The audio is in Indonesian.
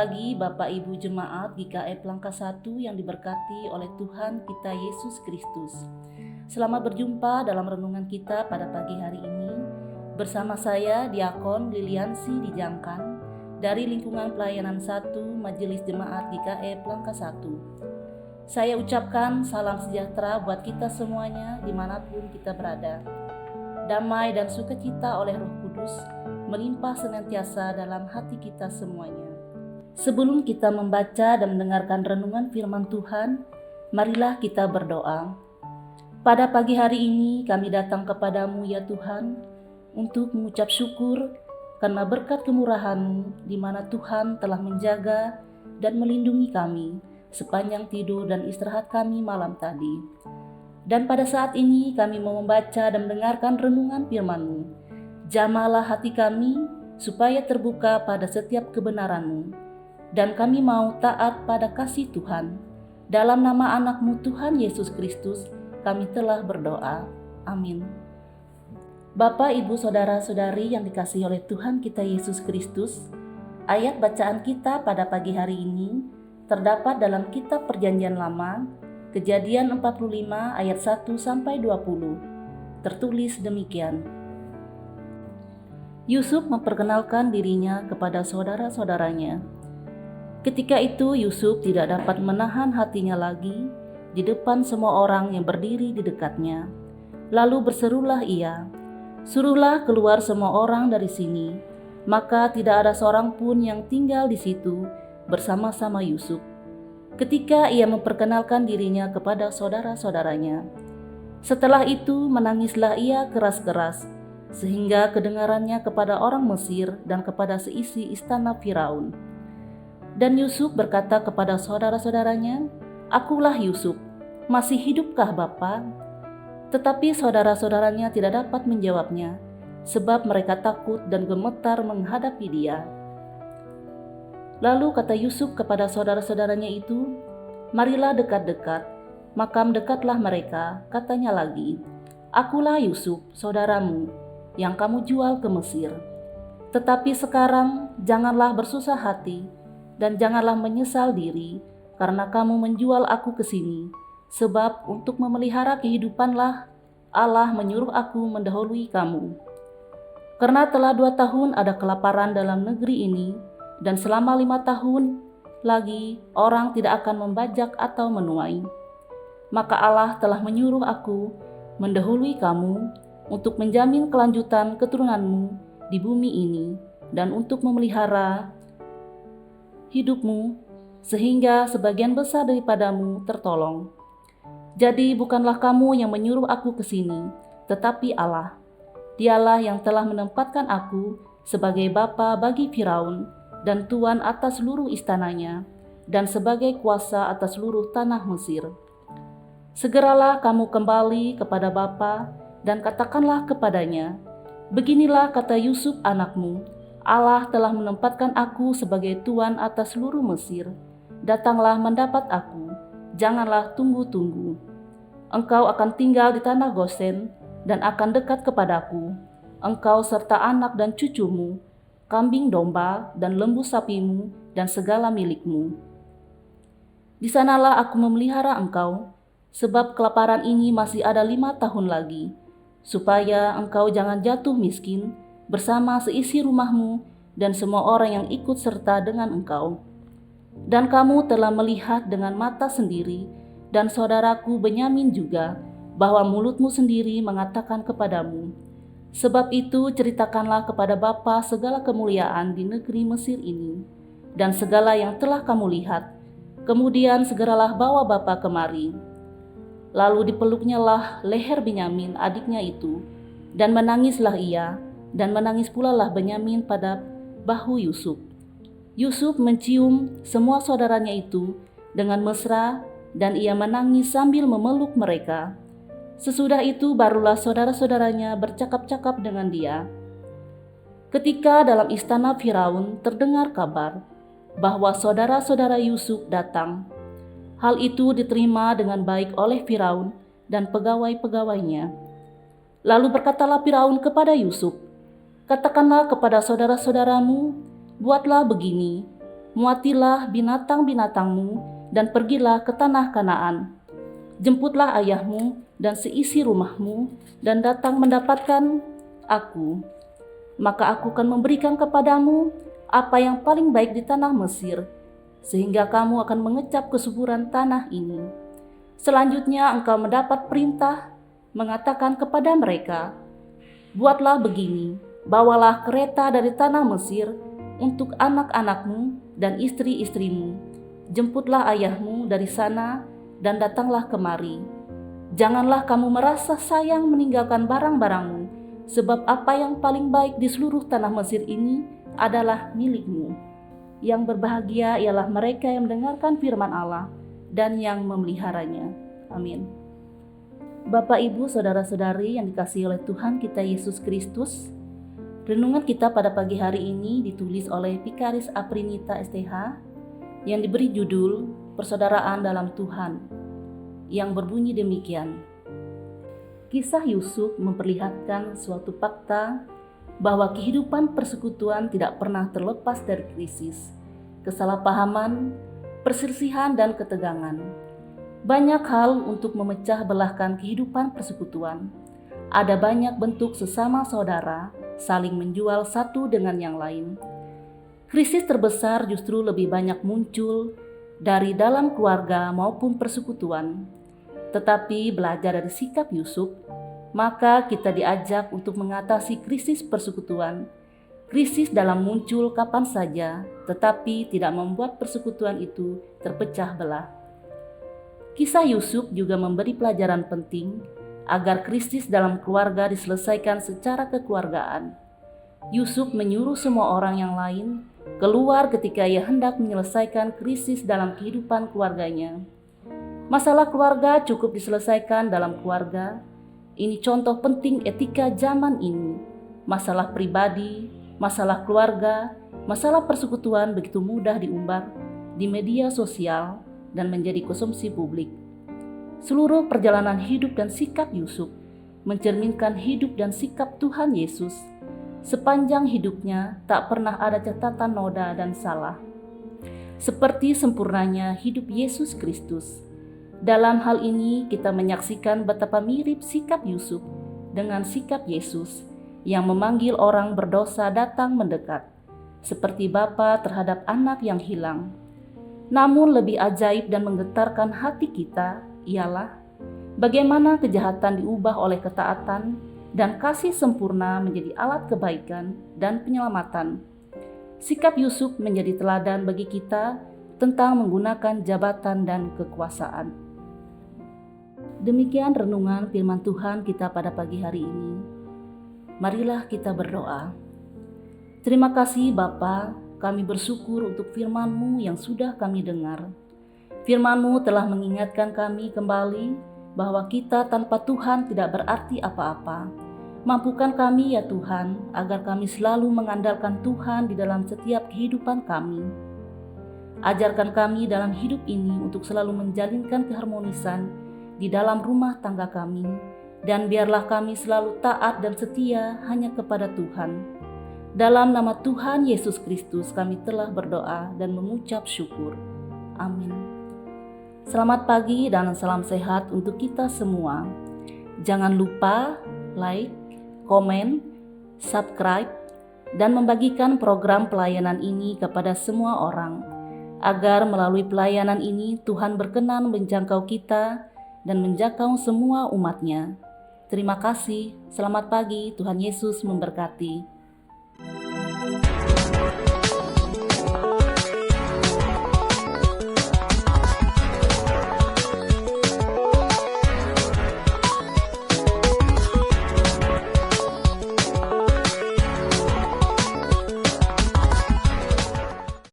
pagi Bapak Ibu Jemaat GKE Langkah 1 yang diberkati oleh Tuhan kita Yesus Kristus. Selamat berjumpa dalam renungan kita pada pagi hari ini. Bersama saya Diakon Liliansi Dijangkan dari lingkungan pelayanan 1 Majelis Jemaat GKE Langkah 1. Saya ucapkan salam sejahtera buat kita semuanya dimanapun kita berada. Damai dan sukacita oleh Roh Kudus melimpah senantiasa dalam hati kita semuanya. Sebelum kita membaca dan mendengarkan renungan firman Tuhan, marilah kita berdoa. Pada pagi hari ini kami datang kepadamu ya Tuhan, untuk mengucap syukur karena berkat kemurahan-Mu di mana Tuhan telah menjaga dan melindungi kami sepanjang tidur dan istirahat kami malam tadi. Dan pada saat ini kami mau membaca dan mendengarkan renungan firman-Mu. Jamahlah hati kami supaya terbuka pada setiap kebenaran-Mu. Dan kami mau taat pada kasih Tuhan. Dalam nama anak-Mu Tuhan Yesus Kristus, kami telah berdoa. Amin. Bapak, Ibu, Saudara-saudari yang dikasihi oleh Tuhan kita Yesus Kristus, ayat bacaan kita pada pagi hari ini terdapat dalam kitab Perjanjian Lama, Kejadian 45 ayat 1-20. Tertulis demikian. Yusuf memperkenalkan dirinya kepada saudara-saudaranya. Ketika itu Yusuf tidak dapat menahan hatinya lagi di depan semua orang yang berdiri di dekatnya. Lalu berserulah ia, "Suruhlah keluar semua orang dari sini." Maka tidak ada seorang pun yang tinggal di situ bersama-sama Yusuf. Ketika ia memperkenalkan dirinya kepada saudara-saudaranya. Setelah itu menangislah ia keras-keras, sehingga kedengarannya kepada orang Mesir dan kepada seisi istana Firaun. Dan Yusuf berkata kepada saudara-saudaranya, "Akulah Yusuf, masih hidupkah Bapa?" Tetapi saudara-saudaranya tidak dapat menjawabnya, sebab mereka takut dan gemetar menghadapi dia. Lalu kata Yusuf kepada saudara-saudaranya itu, "Marilah dekat-dekat." Maka mendekatlah mereka, katanya lagi, "Akulah Yusuf, saudaramu, yang kamu jual ke Mesir. Tetapi sekarang janganlah bersusah hati, dan janganlah menyesal diri, karena kamu menjual aku ke sini, sebab untuk memelihara kehidupanlah Allah menyuruh aku mendahului kamu. Karena telah 2 tahun ada kelaparan dalam negeri ini, dan selama 5 tahun lagi orang tidak akan membajak atau menuai. Maka Allah telah menyuruh aku mendahului kamu untuk menjamin kelanjutan keturunanmu di bumi ini, dan untuk memelihara hidupmu, sehingga sebagian besar daripadamu tertolong. Jadi bukanlah kamu yang menyuruh aku ke sini, tetapi Allah. Dialah yang telah menempatkan aku sebagai bapa bagi Firaun dan tuan atas seluruh istananya, dan sebagai kuasa atas seluruh tanah Mesir. Segeralah kamu kembali kepada bapa dan katakanlah kepadanya, 'Beginilah kata Yusuf anakmu, Allah telah menempatkan aku sebagai tuan atas seluruh Mesir. Datanglah mendapat aku, janganlah tunggu-tunggu. Engkau akan tinggal di tanah Gosen dan akan dekat kepadaku, engkau serta anak dan cucumu, kambing domba dan lembu sapimu dan segala milikmu. Di sanalah aku memelihara engkau, sebab kelaparan ini masih ada 5 tahun lagi, supaya engkau jangan jatuh miskin bersama seisi rumahmu dan semua orang yang ikut serta dengan engkau. Dan kamu telah melihat dengan mata sendiri, dan saudaraku Benyamin juga, bahwa mulutmu sendiri mengatakan kepadamu. Sebab itu ceritakanlah kepada Bapa segala kemuliaan di negeri Mesir ini, dan segala yang telah kamu lihat. Kemudian segeralah bawa Bapa kemari." Lalu dipeluknyalah leher Benyamin adiknya itu, dan menangislah ia, dan menangis pula lah Benyamin pada bahu Yusuf. Yusuf mencium semua saudaranya itu dengan mesra, dan ia menangis sambil memeluk mereka. Sesudah itu barulah saudara-saudaranya bercakap-cakap dengan dia. Ketika dalam istana Firaun terdengar kabar bahwa saudara-saudara Yusuf datang, hal itu diterima dengan baik oleh Firaun dan pegawai-pegawainya. Lalu berkatalah Firaun kepada Yusuf, "Katakanlah kepada saudara-saudaramu, buatlah begini, Muatilah binatang-binatangmu dan pergilah ke tanah Kanaan. Jemputlah ayahmu dan seisi rumahmu dan datang mendapatkan aku. Maka aku akan memberikan kepadamu apa yang paling baik di tanah Mesir, sehingga kamu akan mengecap kesuburan tanah ini. Selanjutnya engkau mendapat perintah mengatakan kepada mereka, buatlah begini, bawalah kereta dari tanah Mesir untuk anak-anakmu dan istri-istrimu. Jemputlah ayahmu dari sana dan datanglah kemari. Janganlah kamu merasa sayang meninggalkan barang-barangmu, sebab apa yang paling baik di seluruh tanah Mesir ini adalah milikmu. Yang berbahagia ialah mereka yang mendengarkan firman Allah dan yang memeliharanya. Amin. Bapak, Ibu, Saudara-saudari yang dikasihi oleh Tuhan kita Yesus Kristus, renungan kita pada pagi hari ini ditulis oleh Vikaris Aprinita STH yang diberi judul Persaudaraan dalam Tuhan, yang berbunyi demikian. Kisah Yusuf memperlihatkan suatu fakta bahwa kehidupan persekutuan tidak pernah terlepas dari krisis, kesalahpahaman, perselisihan, dan ketegangan. Banyak hal untuk memecah belahkan kehidupan persekutuan. Ada banyak bentuk sesama saudara saling menjual satu dengan yang lain. Krisis terbesar justru lebih banyak muncul dari dalam keluarga maupun persekutuan. Tetapi belajar dari sikap Yusuf, maka kita diajak untuk mengatasi krisis persekutuan. Krisis dalam muncul kapan saja, tetapi tidak membuat persekutuan itu terpecah belah. Kisah Yusuf juga memberi pelajaran penting agar krisis dalam keluarga diselesaikan secara kekeluargaan. Yusuf menyuruh semua orang yang lain keluar ketika ia hendak menyelesaikan krisis dalam kehidupan keluarganya. Masalah keluarga cukup diselesaikan dalam keluarga. Ini contoh penting etika zaman ini. Masalah pribadi, masalah keluarga, masalah persekutuan begitu mudah diumbar di media sosial dan menjadi konsumsi publik. Seluruh perjalanan hidup dan sikap Yusuf mencerminkan hidup dan sikap Tuhan Yesus. Sepanjang hidupnya tak pernah ada catatan noda dan salah. Seperti sempurnanya hidup Yesus Kristus. Dalam hal ini kita menyaksikan betapa mirip sikap Yusuf dengan sikap Yesus yang memanggil orang berdosa datang mendekat, seperti bapa terhadap anak yang hilang. Namun lebih ajaib dan menggetarkan hati kita ialah bagaimana kejahatan diubah oleh ketaatan dan kasih sempurna menjadi alat kebaikan dan penyelamatan. Sikap Yusuf menjadi teladan bagi kita tentang menggunakan jabatan dan kekuasaan. Demikian renungan firman Tuhan kita pada pagi hari ini. Marilah kita berdoa. Terima kasih Bapa, kami bersyukur untuk firman-Mu yang sudah kami dengar. Firman-Mu telah mengingatkan kami kembali bahwa kita tanpa Tuhan tidak berarti apa-apa. Mampukan kami ya Tuhan, agar kami selalu mengandalkan Tuhan di dalam setiap kehidupan kami. Ajarkan kami dalam hidup ini untuk selalu menjalinkan keharmonisan di dalam rumah tangga kami, dan biarlah kami selalu taat dan setia hanya kepada Tuhan. Dalam nama Tuhan Yesus Kristus kami telah berdoa dan mengucap syukur. Amin. Selamat pagi dan salam sehat untuk kita semua. Jangan lupa like, komen, subscribe, dan membagikan program pelayanan ini kepada semua orang, agar melalui pelayanan ini Tuhan berkenan menjangkau kita dan menjangkau semua umat-Nya. Terima kasih, selamat pagi, Tuhan Yesus memberkati.